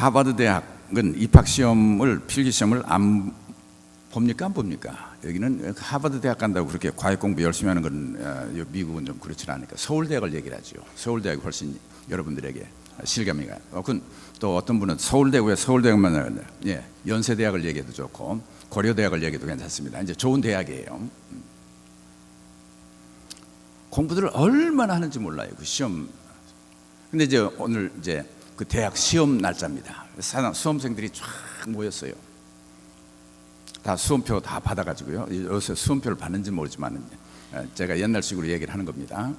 하버드 대학은 입학 시험을 필기 시험을 안 봅니까 안 봅니까? 여기는 하버드 대학 간다고 그렇게 과외 공부 열심히 하는 건 미국은 좀 그렇지 않으니까 서울대학을 얘기를 하죠. 서울대학이 훨씬 여러분들에게 실감이 가요. 그건 또 어떤 분은 서울대고에 서울대학만 나는데 연세대학을 얘기해도 좋고 고려대학을 얘기해도 괜찮습니다. 이제 좋은 대학이에요. 공부들을 얼마나 하는지 몰라요. 그 시험. 근데 이제 오늘 이제 그 대학 시험 날짜입니다. 수험생들이 쫙 모였어요. 다 수험표 다 받아가지고요. 요새 수험표를 받는지 모르지만 제가 옛날식으로 얘기를 하는 겁니다.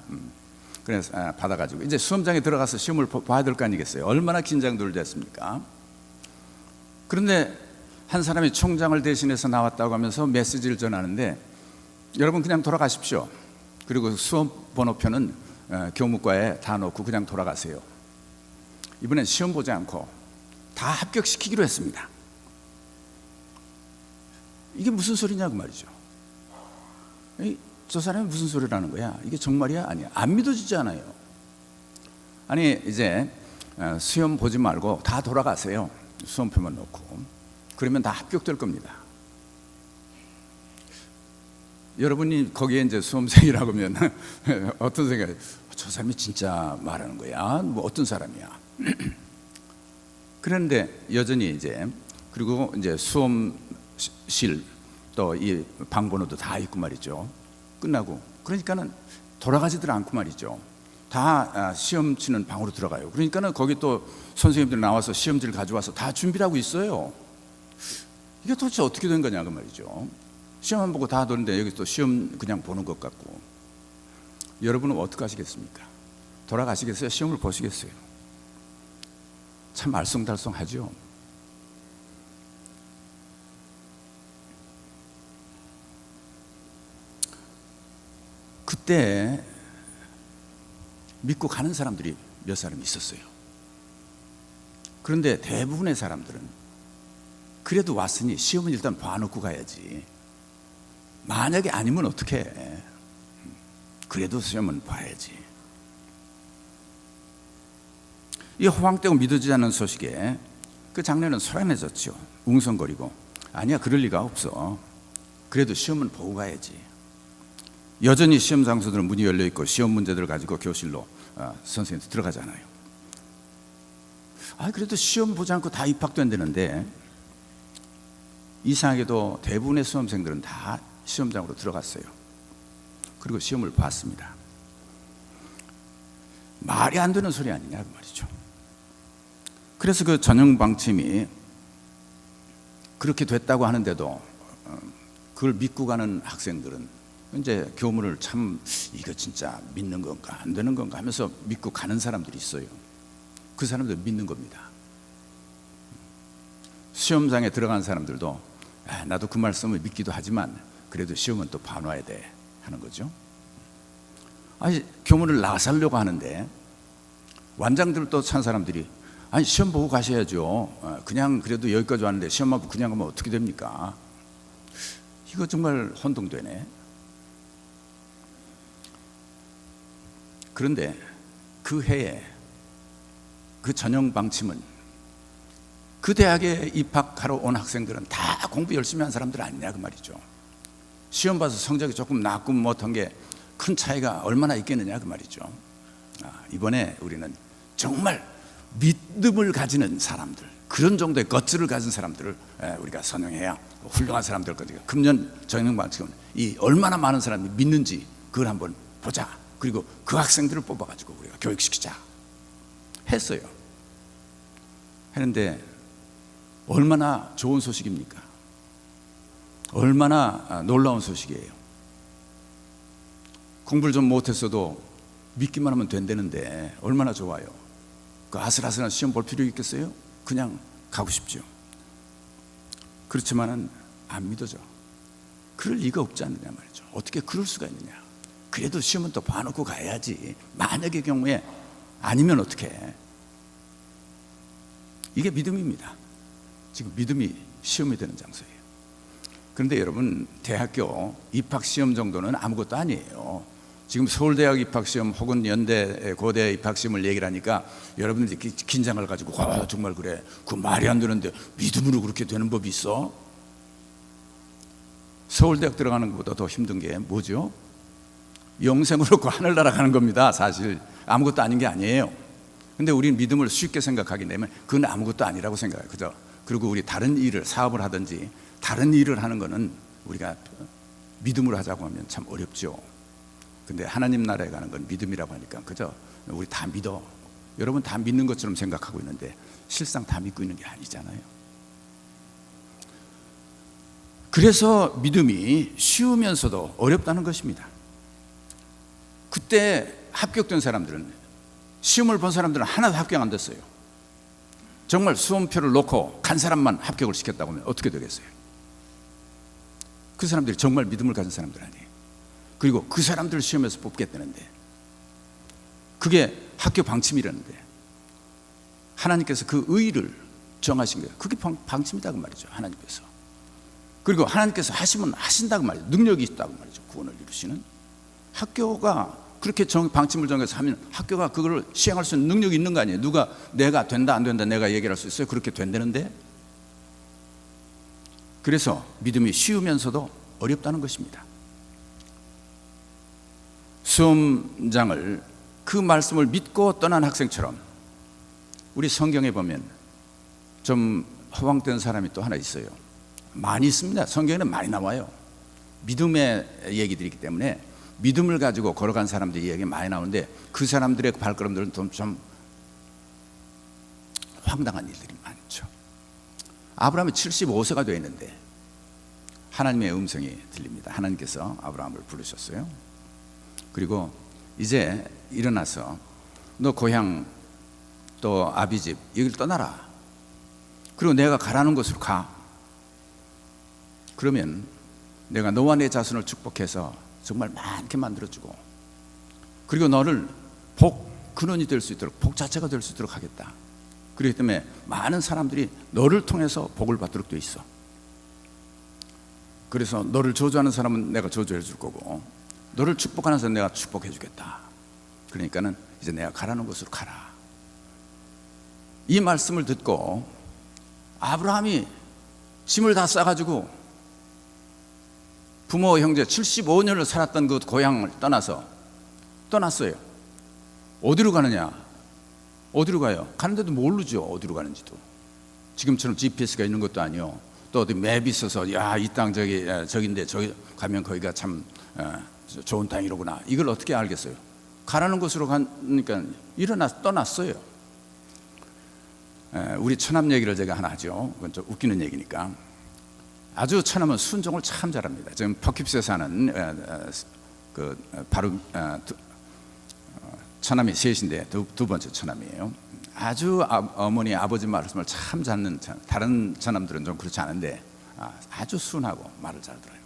그래서 받아가지고 이제 수험장에 들어가서 시험을 봐야 될 거 아니겠어요. 얼마나 긴장들 됐습니까? 그런데 한 사람이 총장을 대신해서 나왔다고 하면서 메시지를 전하는데 여러분 그냥 돌아가십시오. 그리고 수험 번호표는 교무과에 다 놓고 그냥 돌아가세요. 이번엔 시험 보지 않고 다 합격시키기로 했습니다. 이게 무슨 소리냐고 말이죠. 저 사람이 무슨 소리를 하는 거야? 이게 정말이야? 아니야. 안 믿어지지 않아요. 아니 이제 시험 보지 말고 다 돌아가세요. 수험표만 놓고. 그러면 다 합격될 겁니다. 여러분이 거기에 이제 수험생이라고 하면 어떤 생각이? 저 사람이 진짜 말하는 거야? 뭐 어떤 사람이야? 그런데 여전히 이제 그리고 이제 수험실 또 이 방번호도 다 있고 말이죠. 끝나고 그러니까는 돌아가지들 않고 말이죠. 다 시험 치는 방으로 들어가요. 그러니까는 거기 또 선생님들 나와서 시험지를 가져와서 다 준비를 하고 있어요. 이게 도대체 어떻게 된 거냐 그 말이죠. 시험만 보고 다 도는데 여기 또 시험 그냥 보는 것 같고. 여러분은 어떻게 하시겠습니까? 돌아가시겠어요? 시험을 보시겠어요? 참 알쏭달쏭하죠. 그때 믿고 가는 사람들이 몇 사람 있었어요. 그런데 대부분의 사람들은 그래도 왔으니 시험은 일단 봐놓고 가야지. 만약에 아니면 어떡해. 그래도 시험은 봐야지. 이 허황되고 믿어지지 않는 소식에 그 장례는 소란해졌죠. 웅성거리고 아니야 그럴 리가 없어. 그래도 시험은 보고 가야지. 여전히 시험 장소들은 문이 열려 있고 시험 문제들을 가지고 교실로 선생님들 들어가잖아요. 그래도 시험 보지 않고 다 입학된다는데 이상하게도 대부분의 수험생들은 다 시험장으로 들어갔어요. 그리고 시험을 봤습니다. 말이 안 되는 소리 아니냐 그 말이죠. 그래서 그 전형 방침이 그렇게 됐다고 하는데도 그걸 믿고 가는 학생들은 이제 교문을 참 이거 진짜 믿는 건가 안 되는 건가 하면서 믿고 가는 사람들이 있어요. 그 사람들 믿는 겁니다. 시험장에 들어간 사람들도 나도 그 말씀을 믿기도 하지만 그래도 시험은 또 봐놔야 돼 하는 거죠. 교문을 나가려고 하는데 완장들도 찬 사람들이 시험 보고 가셔야죠. 그냥 그래도 여기까지 왔는데 시험만 보고 그냥 가면 어떻게 됩니까? 이거 정말 혼동되네. 그런데 그 해에 그 전형 방침은 그 대학에 입학하러 온 학생들은 다 공부 열심히 한 사람들 아니냐 그 말이죠. 시험 봐서 성적이 조금 낮고 못한 게 큰 차이가 얼마나 있겠느냐 그 말이죠. 이번에 우리는 정말 믿음을 가지는 사람들, 그런 정도의 겉을 가진 사람들을 우리가 선용해야 훌륭한 사람들까지. 금년 전형 방침은 이 얼마나 많은 사람이 믿는지 그걸 한번 보자. 그리고 그 학생들을 뽑아가지고 우리가 교육시키자 했어요. 했는데 얼마나 좋은 소식입니까? 얼마나 놀라운 소식이에요. 공부를 좀 못했어도 믿기만 하면 된다는데 얼마나 좋아요. 그 아슬아슬한 시험 볼 필요 있겠어요? 그냥 가고 싶죠. 그렇지만은 안 믿어져. 그럴 리가 없지 않느냐 말이죠. 어떻게 그럴 수가 있느냐. 그래도 시험은 또 봐놓고 가야지. 만약의 경우에 아니면 어떻게 해? 이게 믿음입니다. 지금 믿음이 시험이 되는 장소예요. 그런데 여러분 대학교 입학시험 정도는 아무것도 아니에요. 지금 서울대학 입학시험 혹은 연대, 고대 입학시험을 얘기를 하니까 여러분들이 긴장을 가지고 정말 그래, 그 말이 안 되는데 믿음으로 그렇게 되는 법이 있어? 서울대학 들어가는 것보다 더 힘든 게 뭐죠? 영생으로 그 하늘나라 가는 겁니다. 사실 아무것도 아닌 게 아니에요. 근데 우리는 믿음을 쉽게 생각하기 때문에 그건 아무것도 아니라고 생각해요. 그죠? 그리고 우리 다른 일을, 사업을 하든지 다른 일을 하는 거는 우리가 믿음으로 하자고 하면 참 어렵죠. 근데 하나님 나라에 가는 건 믿음이라고 하니까 그죠? 우리 다 믿어. 여러분 다 믿는 것처럼 생각하고 있는데 실상 다 믿고 있는 게 아니잖아요. 그래서 믿음이 쉬우면서도 어렵다는 것입니다. 그때 합격된 사람들은, 시험을 본 사람들은 하나도 합격 안 됐어요. 정말 수험표를 놓고 간 사람만 합격을 시켰다고 하면 어떻게 되겠어요? 그 사람들이 정말 믿음을 가진 사람들 아니에요. 그리고 그 사람들을 시험에서 뽑겠다는데, 그게 학교 방침이라는데 하나님께서 그 의의를 정하신 거예요. 그게 방침이다 그 말이죠. 하나님께서. 그리고 하나님께서 하시면 하신다고 말이죠. 능력이 있다고 말이죠. 구원을 이루시는. 학교가 그렇게 방침을 정해서 하면 학교가 그걸 시행할 수 있는 능력이 있는 거 아니에요. 누가 내가 된다 안 된다 내가 얘기할 수 있어요? 그렇게 된다는데. 그래서 믿음이 쉬우면서도 어렵다는 것입니다. 수험장을, 그 말씀을 믿고 떠난 학생처럼 우리 성경에 보면 좀 허황된 사람이 또 하나 있어요. 많이 있습니다. 성경에는 많이 나와요. 믿음의 얘기들이기 때문에 믿음을 가지고 걸어간 사람들의 이야기 많이 나오는데 그 사람들의 발걸음들은 좀 황당한 일들이 많죠. 아브라함이 75세가 되어 있는데 하나님의 음성이 들립니다. 하나님께서 아브라함을 부르셨어요. 그리고 이제 일어나서 너 고향 또 아비집 여기를 떠나라. 그리고 내가 가라는 곳으로 가. 그러면 내가 너와 내 자손을 축복해서 정말 많게 만들어주고, 그리고 너를 근원이 될 수 있도록, 복 자체가 될 수 있도록 하겠다. 그렇기 때문에 많은 사람들이 너를 통해서 복을 받도록 돼 있어. 그래서 너를 저주하는 사람은 내가 저주해 줄 거고, 너를 축복하는 사람은 내가 축복해 주겠다. 그러니까는 이제 내가 가라는 곳으로 가라. 이 말씀을 듣고 아브라함이 짐을 다 싸가지고 부모 형제 75년을 살았던 그 고향을 떠났어요. 어디로 가느냐? 어디로 가요? 가는데도 모르죠. 어디로 가는지도. 지금처럼 GPS가 있는 것도 아니요. 또 어디 맵이 있어서 야, 이 땅 저기인데 저기 가면 거기가 참 좋은 땅이로구나. 이걸 어떻게 알겠어요? 가라는 곳으로 가니까 떠났어요. 우리 처남 얘기를 제가 하나 하죠. 그건 좀 웃기는 얘기니까. 아주 처남은 순종을 참 잘합니다. 지금 퍼킵스에 사는 바로 처남이 셋인데 두 번째 처남이에요. 아주 어머니 아버지 말씀을 참 찾는, 다른 처남들은 좀 그렇지 않은데 아주 순하고 말을 잘 들어요.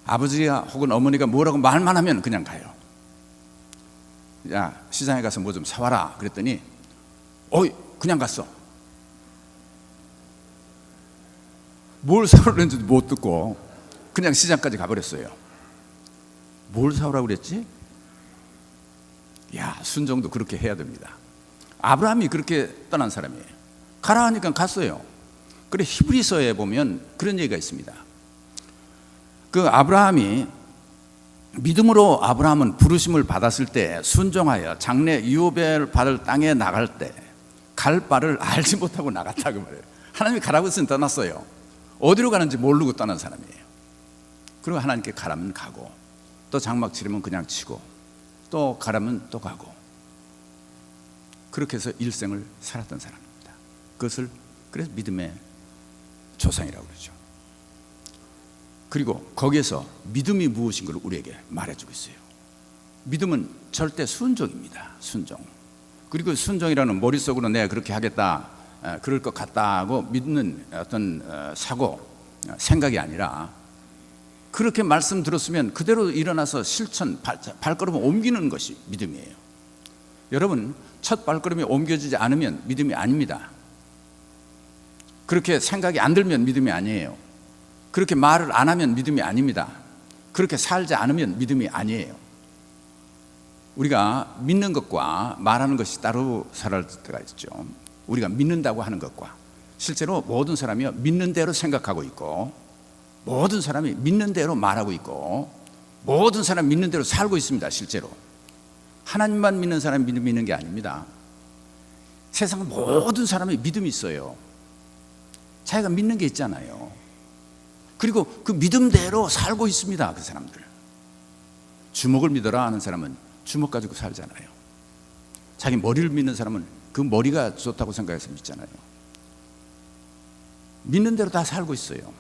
아버지가 혹은 어머니가 뭐라고 말만 하면 그냥 가요. 야, 시장에 가서 뭐 좀 사와라 그랬더니 그냥 갔어. 뭘 사오려는지도 못 듣고 그냥 시장까지 가버렸어요. 뭘 사오라고 그랬지? 야, 순종도 그렇게 해야 됩니다. 아브라함이 그렇게 떠난 사람이에요. 가라 하니까 갔어요. 그래, 히브리서에 보면 그런 얘기가 있습니다. 그 아브라함이 믿음으로 아브라함은 부르심을 받았을 때 순종하여 장래 유업을 받을 땅에 나갈 때 갈 바를 알지 못하고 나갔다고 말해요. 하나님이 가라고 했으니 떠났어요. 어디로 가는지 모르고 떠난 사람이에요. 그리고 하나님께 가라면 가고, 또 장막 치르면 그냥 치고, 또 가라면 또 가고, 그렇게 해서 일생을 살았던 사람입니다. 그것을 그래서 믿음의 조상이라고 그러죠. 그리고 거기에서 믿음이 무엇인 걸 우리에게 말해주고 있어요. 믿음은 절대 순종입니다. 순종. 그리고 순종이라는 머릿속으로 내가 그렇게 하겠다, 그럴 것 같다 하고 믿는 어떤 사고, 생각이 아니라 그렇게 말씀 들었으면 그대로 일어나서 실천, 발걸음을 옮기는 것이 믿음이에요. 여러분, 첫 발걸음이 옮겨지지 않으면 믿음이 아닙니다. 그렇게 생각이 안 들면 믿음이 아니에요. 그렇게 말을 안 하면 믿음이 아닙니다. 그렇게 살지 않으면 믿음이 아니에요. 우리가 믿는 것과 말하는 것이 따로 살아갈 때가 있죠. 우리가 믿는다고 하는 것과 실제로 모든 사람이 믿는 대로 생각하고 있고, 모든 사람이 믿는 대로 말하고 있고, 모든 사람이 믿는 대로 살고 있습니다. 실제로 하나님만 믿는 사람이 믿음이 있는 게 아닙니다. 세상 모든 사람이 믿음이 있어요. 자기가 믿는 게 있잖아요. 그리고 그 믿음대로 살고 있습니다. 그 사람들. 주먹을 믿어라 하는 사람은 주먹 가지고 살잖아요. 자기 머리를 믿는 사람은 그 머리가 좋다고 생각해서 믿잖아요. 믿는 대로 다 살고 있어요.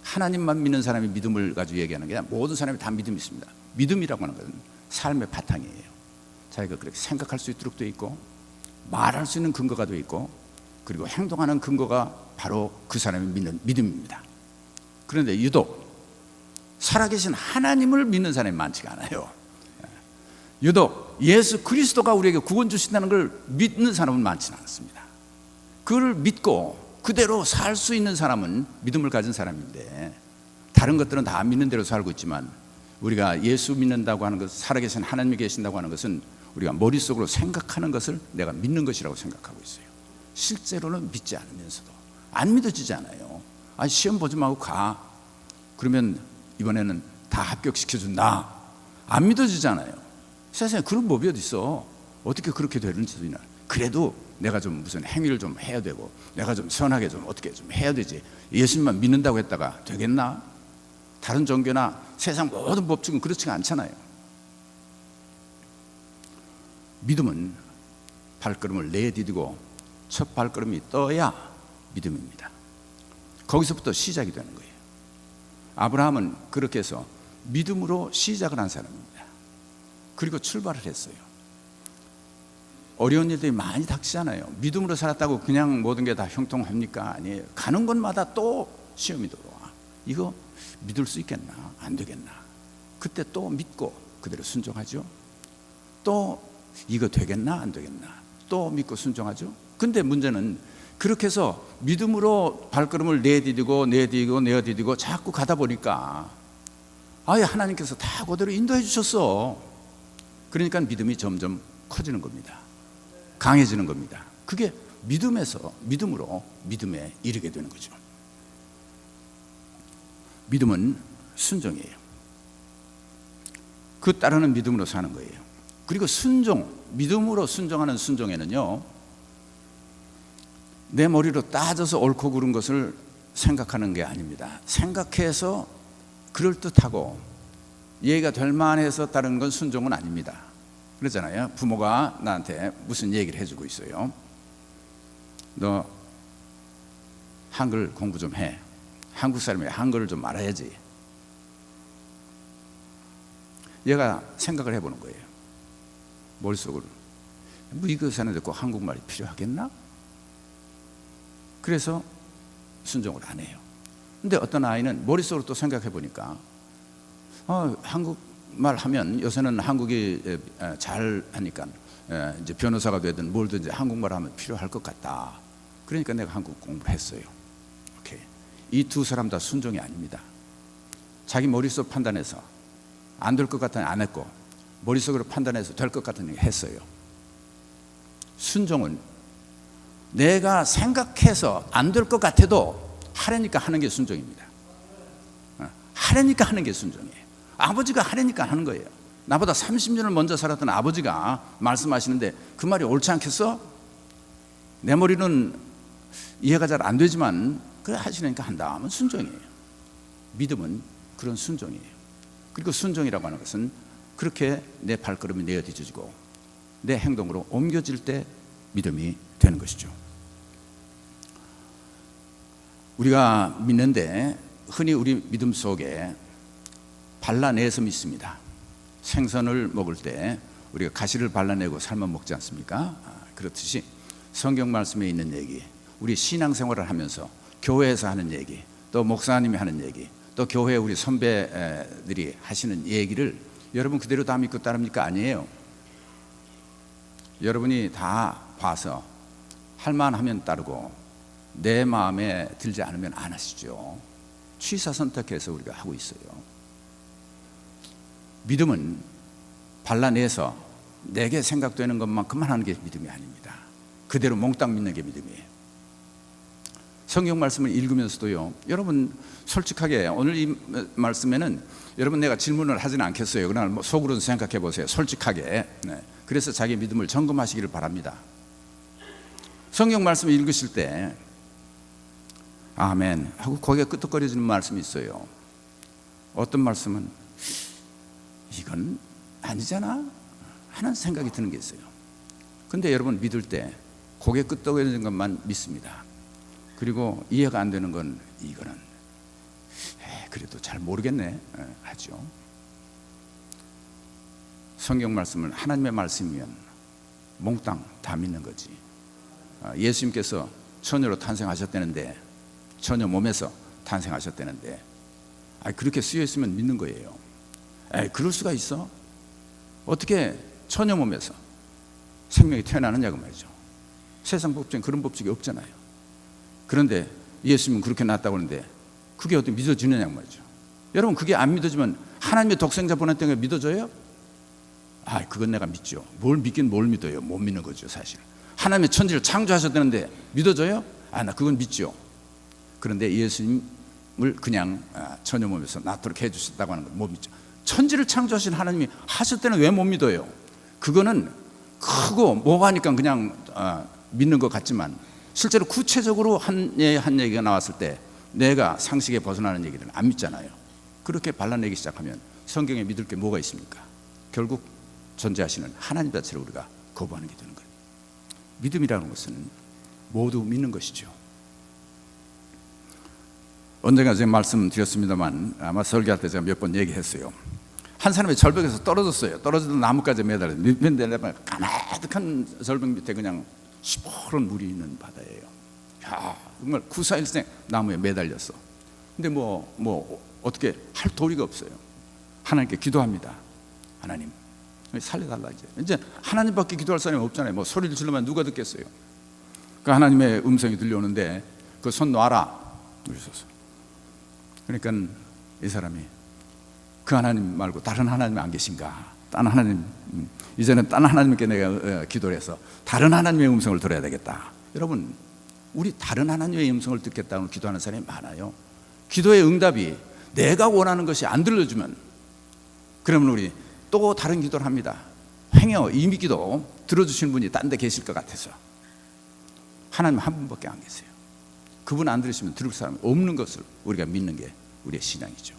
하나님만 믿는 사람이 믿음을 가지고 얘기하는 게 아니라 모든 사람이 다 믿음이 있습니다. 믿음이라고 하는 것은 삶의 바탕이에요. 자기가 그렇게 생각할 수 있도록 되어 있고, 말할 수 있는 근거가 되어 있고, 그리고 행동하는 근거가 바로 그 사람이 믿는 믿음입니다. 그런데 유독 살아계신 하나님을 믿는 사람이 많지가 않아요. 유독 예수 그리스도가 우리에게 구원 주신다는 걸 믿는 사람은 많지는 않습니다. 그걸 믿고 그대로 살 수 있는 사람은 믿음을 가진 사람인데, 다른 것들은 다 믿는 대로 살고 있지만 우리가 예수 믿는다고 하는 것, 살아계신 하나님이 계신다고 하는 것은 우리가 머릿속으로 생각하는 것을 내가 믿는 것이라고 생각하고 있어요. 실제로는 믿지 않으면서도 안 믿어지지 않아요. 시험 보지 말고 가. 그러면 이번에는 다 합격시켜준다. 안 믿어지잖아요. 세상에 그런 법이 어디 있어. 어떻게 그렇게 되는지도. 그래도 내가 좀 무슨 행위를 좀 해야 되고, 내가 좀 선하게 좀 어떻게 좀 해야 되지. 예수님만 믿는다고 했다가 되겠나? 다른 종교나 세상 모든 법칙은 그렇지가 않잖아요. 믿음은 발걸음을 내디디고 첫 발걸음이 떠야 믿음입니다. 거기서부터 시작이 되는 거예요. 아브라함은 그렇게 해서 믿음으로 시작을 한 사람입니다. 그리고 출발을 했어요. 어려운 일들이 많이 닥치잖아요. 믿음으로 살았다고 그냥 모든 게 다 형통합니까? 아니에요. 가는 곳마다 또 시험이 들어와. 이거 믿을 수 있겠나? 안 되겠나? 그때 또 믿고 그대로 순종하죠. 또 이거 되겠나? 안 되겠나? 또 믿고 순종하죠. 근데 문제는 그렇게 해서 믿음으로 발걸음을 내디디고 자꾸 가다 보니까 아예 하나님께서 다 그대로 인도해 주셨어. 그러니까 믿음이 점점 커지는 겁니다. 강해지는 겁니다. 그게 믿음으로 믿음에 이르게 되는 거죠. 믿음은 순종이에요. 그 따르는 믿음으로 사는 거예요. 그리고 믿음으로 순종하는 순종에는요, 내 머리로 따져서 옳고 그른 것을 생각하는 게 아닙니다. 생각해서 그럴듯하고 이해가 될 만해서 따르는 건 순종은 아닙니다. 그러잖아요. 부모가 나한테 무슨 얘기를 해주고 있어요. 너 한글 공부 좀 해. 한국 사람이 한글을 좀 알아야지. 얘가 생각을 해보는 거예요. 머릿속으로. 이거 사는데 꼭 한국말이 필요하겠나? 그래서 순종을 안 해요. 근데 어떤 아이는 머릿속으로 또 생각해 보니까 한국말 하면 요새는 한국이 잘 하니까 이제 변호사가 되든 뭘든지 한국말 하면 필요할 것 같다. 그러니까 내가 한국 공부를 했어요. 오케이. 이 두 사람 다 순종이 아닙니다. 자기 머릿속 판단해서 안 될 것 같으니 안 했고, 머릿속으로 판단해서 될 것 같으니 했어요. 순종은 내가 생각해서 안 될 것 같아도 하려니까 하는 게 순종입니다. 하려니까 하는 게 순종이에요. 아버지가 하려니까 하는 거예요. 나보다 30년을 먼저 살았던 아버지가 말씀하시는데 그 말이 옳지 않겠어? 내 머리는 이해가 잘 안 되지만 그래 하시니까 한다 하면 순종이에요. 믿음은 그런 순종이에요. 그리고 순종이라고 하는 것은 그렇게 내 발걸음이 내어뒤져지고 내 행동으로 옮겨질 때 믿음이 되는 것이죠. 우리가 믿는데 흔히 우리 믿음 속에 발라내서 믿습니다. 생선을 먹을 때 우리가 가시를 발라내고 삶아 먹지 않습니까? 그렇듯이 성경 말씀에 있는 얘기, 우리 신앙생활을 하면서 교회에서 하는 얘기, 또 목사님이 하는 얘기, 또 교회 우리 선배들이 하시는 얘기를 여러분 그대로 다 믿고 따릅니까? 아니에요. 여러분이 다 봐서 할만하면 따르고 내 마음에 들지 않으면 안 하시죠. 취사 선택해서 우리가 하고 있어요. 믿음은 발라내서 내게 생각되는 것만큼만 하는 게 믿음이 아닙니다. 그대로 몽땅 믿는 게 믿음이에요. 성경 말씀을 읽으면서도요, 여러분 솔직하게 오늘 이 말씀에는 여러분 내가 질문을 하지는 않겠어요. 그러나 속으로는 생각해 보세요. 솔직하게. 네. 그래서 자기 믿음을 점검하시기를 바랍니다. 성경 말씀을 읽으실 때 아멘 하고 고개가 끄덕거려지는 말씀이 있어요. 어떤 말씀은 이건 아니잖아 하는 생각이 드는 게 있어요. 근데 여러분 믿을 때 고개 끄덕거리는 것만 믿습니다. 그리고 이해가 안 되는 건 이거는 그래도 잘 모르겠네 하죠. 성경 말씀은 하나님의 말씀이면 몽땅 다 믿는 거지. 예수님께서 처녀로 탄생하셨다는데, 처녀 몸에서 탄생하셨다는데 그렇게 쓰여 있으면 믿는 거예요. 그럴 수가 있어? 어떻게 처녀 몸에서 생명이 태어나느냐고 말이죠. 세상 법칙은 그런 법칙이 없잖아요. 그런데 예수님은 그렇게 낳았다고 하는데 그게 어떻게 믿어지느냐고 말이죠. 여러분 그게 안 믿어지면 하나님의 독생자 보냈다는 게 믿어져요? 그건 내가 믿죠. 뭘 믿긴 뭘 믿어요? 못 믿는 거죠 사실. 하나님의 천지를 창조하셨다는데 믿어져요? 나 그건 믿죠. 그런데 예수님을 그냥 처녀 몸에서 낳도록 해주셨다고 하는 건 못 믿죠. 천지를 창조하신 하나님이 하셨다는 왜 못 믿어요? 그거는 크고 뭐하니까 그냥 믿는 것 같지만 실제로 구체적으로 한 얘기가 나왔을 때 내가 상식에 벗어나는 얘기들은 안 믿잖아요. 그렇게 발라내기 시작하면 성경에 믿을 게 뭐가 있습니까? 결국 존재하시는 하나님 자체를 우리가 거부하는 게 되는 거예요. 믿음이라는 것은 모두 믿는 것이죠. 언젠가 제가 말씀드렸습니다만 아마 설교할 때 제가 몇 번 얘기했어요. 한 사람이 절벽에서 떨어졌어요. 떨어져도 나뭇가지에 매달려 밑에 가득한 절벽 밑에 그냥 시퍼런 물이 있는 바다예요. 정말 구사일생 나무에 매달렸어. 근데 뭐 어떻게 할 도리가 없어요. 하나님께 기도합니다. 하나님 살려달라. 이제 하나님밖에 기도할 사람이 없잖아요. 뭐 소리를 지르면 누가 듣겠어요. 그 하나님의 음성이 들려오는데 그 손 놔라 그러셨어. 그러니까 이 사람이 그 하나님 말고 다른 하나님 안 계신가? 다른 하나님, 이제는 다른 하나님께 내가 기도를 해서 다른 하나님의 음성을 들어야 되겠다. 여러분 우리 다른 하나님의 음성을 듣겠다고 기도하는 사람이 많아요. 기도의 응답이 내가 원하는 것이 안 들려주면 그러면 우리 또 다른 기도를 합니다. 행여 이미 기도 들어주시는 분이 딴 데 계실 것 같아서. 하나님 한 분밖에 안 계세요. 그분 안 들으시면 들을 사람이 없는 것을 우리가 믿는 게 우리의 신앙이죠.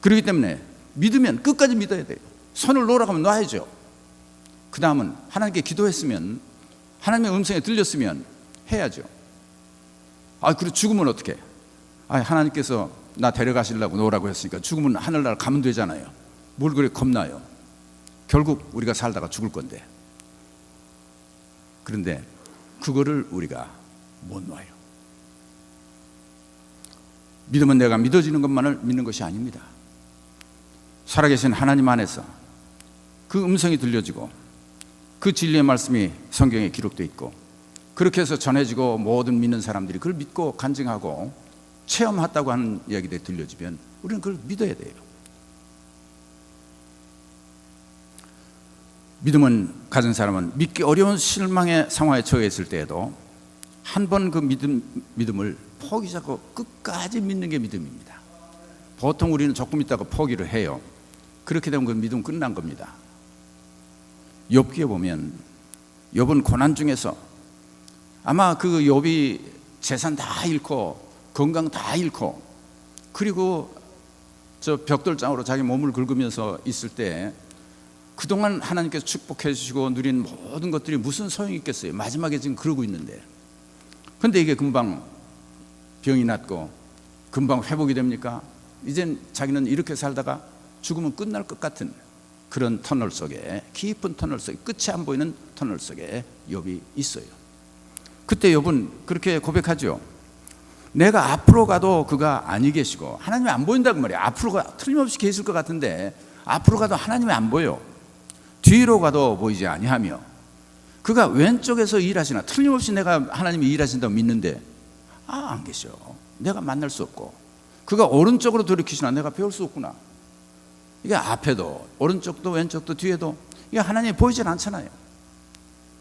그렇기 때문에 믿으면 끝까지 믿어야 돼요. 손을 놓으라고 하면 놔야죠. 그 다음은 하나님께 기도했으면 하나님의 음성에 들렸으면 해야죠. 그리고 죽으면 어떻게? 하나님께서 나 데려가시려고 놓으라고 했으니까 죽으면 하늘나라 가면 되잖아요. 뭘 그래 겁나요? 결국 우리가 살다가 죽을 건데. 그런데 그거를 우리가 못 놔요. 믿음은 내가 믿어지는 것만을 믿는 것이 아닙니다. 살아계신 하나님 안에서 그 음성이 들려지고 그 진리의 말씀이 성경에 기록되어 있고 그렇게 해서 전해지고 모든 믿는 사람들이 그걸 믿고 간증하고 체험했다고 하는 이야기들이 들려지면 우리는 그걸 믿어야 돼요. 믿음은 가진 사람은 믿기 어려운 실망의 상황에 처해 있을 때에도 한 번 그 믿음을 포기하지 않고 끝까지 믿는 게 믿음입니다. 보통 우리는 조금 있다가 포기를 해요. 그렇게 되면 그 믿음은 끝난 겁니다. 욥기에 보면 욥은 고난 중에서 아마 그 욥이 재산 다 잃고 건강 다 잃고 그리고 저 벽돌장으로 자기 몸을 긁으면서 있을 때 그동안 하나님께서 축복해 주시고 누린 모든 것들이 무슨 소용이 있겠어요. 마지막에 지금 그러고 있는데. 그런데 이게 금방 병이 낫고 금방 회복이 됩니까? 이젠 자기는 이렇게 살다가 죽으면 끝날 것 같은 그런 터널 속에, 깊은 터널 속에, 끝이 안 보이는 터널 속에 욥이 있어요. 그때 욥은 그렇게 고백하죠. 내가 앞으로 가도 그가 아니 계시고, 하나님이 안 보인다고 말이에요. 앞으로가 틀림없이 계실 것 같은데 앞으로 가도 하나님이 안 보여. 뒤로 가도 보이지 아니하며, 그가 왼쪽에서 일하시나, 틀림없이 내가 하나님이 일하신다고 믿는데 안 계셔. 내가 만날 수 없고, 그가 오른쪽으로 돌이키시나 내가 배울 수 없구나. 이게 앞에도 오른쪽도 왼쪽도 뒤에도 이게 하나님이 보이질 않잖아요.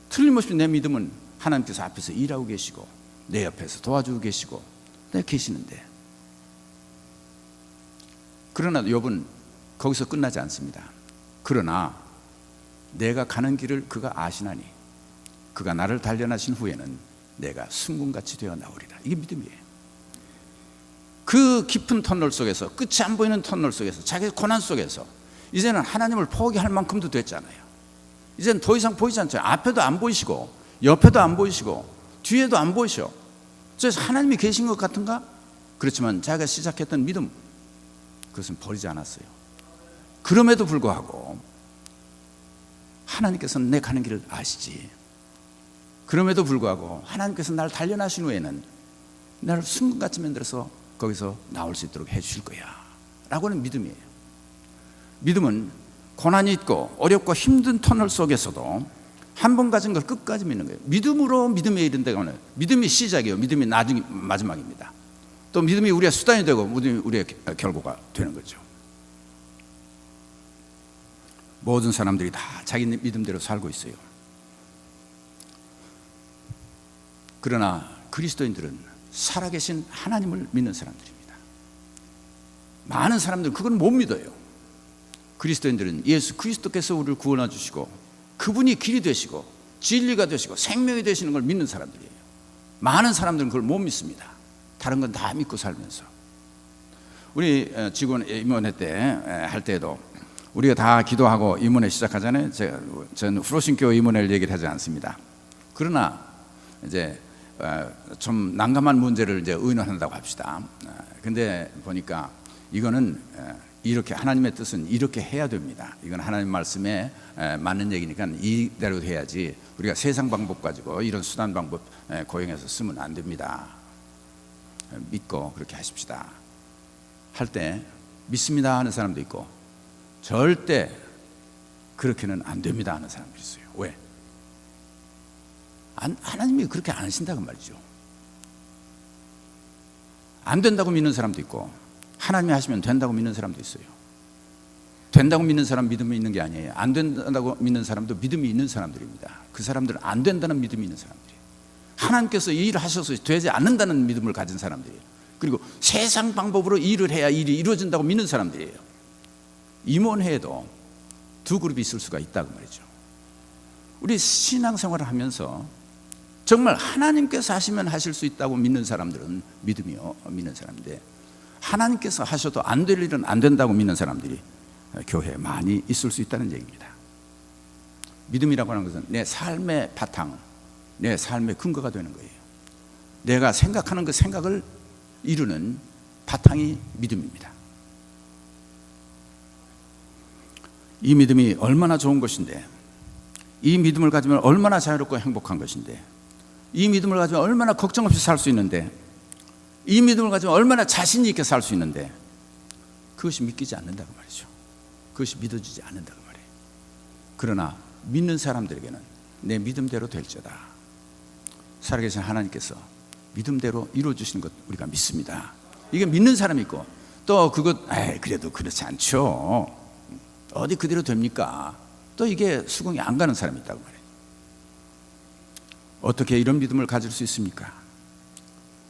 틀림없이 내 믿음은 하나님께서 앞에서 일하고 계시고 내 옆에서 도와주고 계시고 계시는데, 그러나 욥은 거기서 끝나지 않습니다. 그러나 내가 가는 길을 그가 아시나니 그가 나를 단련하신 후에는 내가 순금같이 되어 나오리라. 이게 믿음이에요. 그 깊은 터널 속에서, 끝이 안 보이는 터널 속에서, 자기 고난 속에서 이제는 하나님을 포기할 만큼도 됐잖아요. 이제는 더 이상 보이지 않잖아요. 앞에도 안 보이시고 옆에도 안 보이시고 뒤에도 안 보이셔. 그래서 하나님이 계신 것 같은가? 그렇지만 자기가 시작했던 믿음, 그것은 버리지 않았어요. 그럼에도 불구하고 하나님께서는 내 가는 길을 아시지. 그럼에도 불구하고 하나님께서 나를 단련하신 후에는 나를 순금같이 만들어서 거기서 나올 수 있도록 해 주실 거야 라고 하는 믿음이에요. 믿음은 고난이 있고 어렵고 힘든 터널 속에서도 한 번 가진 걸 끝까지 믿는 거예요. 믿음으로 믿음에 이른다고 하는, 믿음이 시작이에요. 믿음이 마지막입니다. 또 믿음이 우리의 수단이 되고 믿음이 우리의 결과가 되는 거죠. 모든 사람들이 다 자기 믿음대로 살고 있어요. 그러나 그리스도인들은 살아계신 하나님을 믿는 사람들입니다. 많은 사람들은 그건 못 믿어요. 그리스도인들은 예수 그리스도께서 우리를 구원해 주시고 그분이 길이 되시고 진리가 되시고 생명이 되시는 걸 믿는 사람들이에요. 많은 사람들은 그걸 못 믿습니다. 다른 건 다 믿고 살면서. 우리 직원 임원회 때 할 때도 우리가 다 기도하고 임원회 시작하잖아요. 저는 후로신교 임원회를 얘기를 하지 않습니다. 그러나 이제 좀 난감한 문제를 이제 의논한다고 합시다. 근데 보니까 이거는 이렇게, 하나님의 뜻은 이렇게 해야 됩니다. 이건 하나님 말씀에 맞는 얘기니까 이대로 해야지 우리가 세상 방법 가지고 이런 수단 방법 고용해서 쓰면 안 됩니다. 믿고 그렇게 하십시다 할 때 믿습니다 하는 사람도 있고 절대 그렇게는 안 됩니다 하는 사람도 있어요. 왜? 하나님이 그렇게 안 하신다고 말이죠. 안 된다고 믿는 사람도 있고 하나님이 하시면 된다고 믿는 사람도 있어요. 된다고 믿는 사람 믿음이 있는 게 아니에요. 안 된다고 믿는 사람도 믿음이 있는 사람들입니다. 그 사람들은 안 된다는 믿음이 있는 사람들이에요. 하나님께서 이 일을 하셔서 되지 않는다는 믿음을 가진 사람들이에요. 그리고 세상 방법으로 일을 해야 일이 이루어진다고 믿는 사람들이에요. 임원회에도 두 그룹이 있을 수가 있다고 말이죠. 우리 신앙생활을 하면서 정말 하나님께서 하시면 하실 수 있다고 믿는 사람들은 믿음이요 믿는 사람인데, 하나님께서 하셔도 안 될 일은 안 된다고 믿는 사람들이 교회에 많이 있을 수 있다는 얘기입니다. 믿음이라고 하는 것은 내 삶의 바탕, 내 삶의 근거가 되는 거예요. 내가 생각하는 그 생각을 이루는 바탕이 믿음입니다. 이 믿음이 얼마나 좋은 것인데, 이 믿음을 가지면 얼마나 자유롭고 행복한 것인데, 이 믿음을 가지면 얼마나 걱정 없이 살 수 있는데, 이 믿음을 가지면 얼마나 자신 있게 살 수 있는데, 그것이 믿기지 않는다고 말이죠. 그것이 믿어지지 않는다고 말이에요. 그러나 믿는 사람들에게는 내 믿음대로 될지어다. 살아계신 하나님께서 믿음대로 이루어주시는 것 우리가 믿습니다. 이게 믿는 사람이 있고, 또 그것 그래도 그렇지 않죠. 어디 그대로 됩니까? 또 이게 수긍이 안 가는 사람이 있다고 말해요. 어떻게 이런 믿음을 가질 수 있습니까?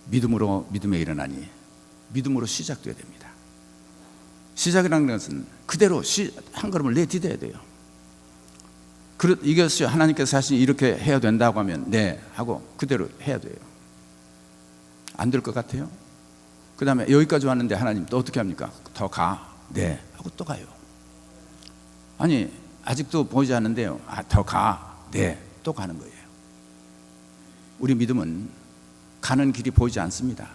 믿음으로 믿음에 일어나니 믿음으로 시작돼야 됩니다. 시작이라는 것은 그대로 한 걸음을 내디뎌야 돼요. 이것이 하나님께서 사실 이렇게 해야 된다고 하면 네 하고 그대로 해야 돼요. 안 될 것 같아요? 그 다음에 여기까지 왔는데 하나님 또 어떻게 합니까? 더 가? 네 하고 또 가요. 아니 아직도 보이지 않는데요. 더 가? 네 또 가는 거예요. 우리 믿음은 가는 길이 보이지 않습니다.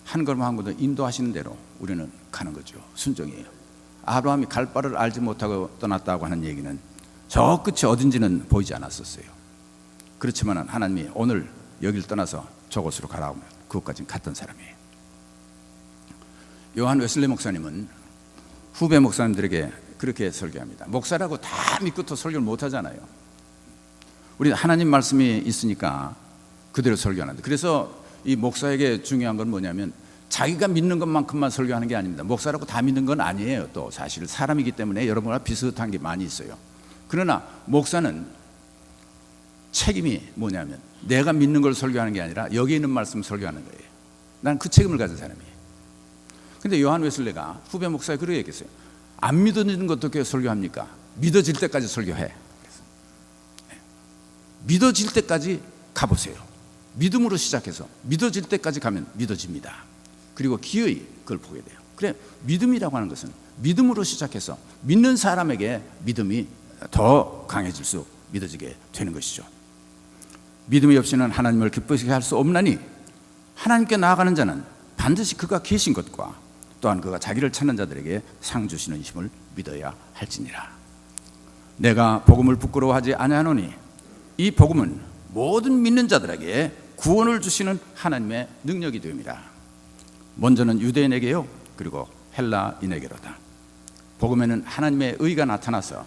한 걸음 한 걸음 인도하시는 대로 우리는 가는 거죠. 순종이에요. 아브라함이 갈 바를 알지 못하고 떠났다고 하는 얘기는 저 끝이 어딘지는 보이지 않았었어요. 그렇지만 하나님이 오늘 여길 떠나서 저곳으로 가라고 하면 그것까지는 갔던 사람이에요. 요한 웨슬리 목사님은 후배 목사님들에게 그렇게 설교합니다. 목사라고 다 믿고 또 설교를 못하잖아요. 우리 하나님 말씀이 있으니까 그대로 설교하는데, 그래서 이 목사에게 중요한 건 뭐냐면 자기가 믿는 것만큼만 설교하는 게 아닙니다. 목사라고 다 믿는 건 아니에요. 또 사실 사람이기 때문에 여러분과 비슷한 게 많이 있어요. 그러나 목사는 책임이 뭐냐면 내가 믿는 걸 설교하는 게 아니라 여기 있는 말씀 설교하는 거예요. 난 그 책임을 가진 사람이에요. 근데 요한 웨슬레가 후배 목사에 그렇게 얘기했어요. 안 믿어지는 것도 어떻게 설교합니까? 믿어질 때까지 설교해. 믿어질 때까지 가보세요. 믿음으로 시작해서 믿어질 때까지 가면 믿어집니다. 그리고 기어이 그걸 보게 돼요. 그래, 믿음이라고 하는 것은 믿음으로 시작해서 믿는 사람에게 믿음이 더 강해질수록 믿어지게 되는 것이죠. 믿음이 없이는 하나님을 기쁘시게 할 수 없나니 하나님께 나아가는 자는 반드시 그가 계신 것과 또한 그가 자기를 찾는 자들에게 상 주시는 힘을 믿어야 할지니라. 내가 복음을 부끄러워하지 아니하노니 이 복음은 모든 믿는 자들에게 구원을 주시는 하나님의 능력이 됩니다. 먼저는 유대인에게요, 그리고 헬라인에게로다. 복음에는 하나님의 의가 나타나서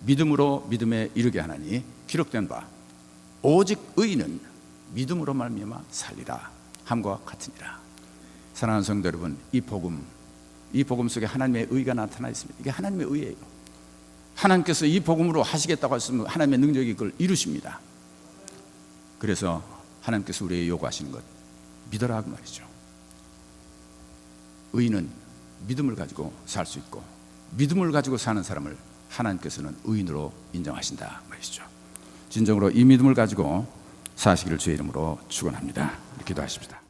믿음으로 믿음에 이르게 하나니 기록된 바 오직 의인은 믿음으로 말미암아 살리라 함과 같으니라. 사랑하는 성도 여러분, 이 복음 속에 하나님의 의가 나타나 있습니다. 이게 하나님의 의예요. 하나님께서 이 복음으로 하시겠다고 하시면 하나님의 능력이 그걸 이루십니다. 그래서 하나님께서 우리에게 요구하시는 것 믿어라 그 말이죠. 의인은 믿음을 가지고 살 수 있고 믿음을 가지고 사는 사람을 하나님께서는 의인으로 인정하신다 말이죠. 진정으로 이 믿음을 가지고 사시기를 주의 이름으로 축원합니다. 기도하십시다.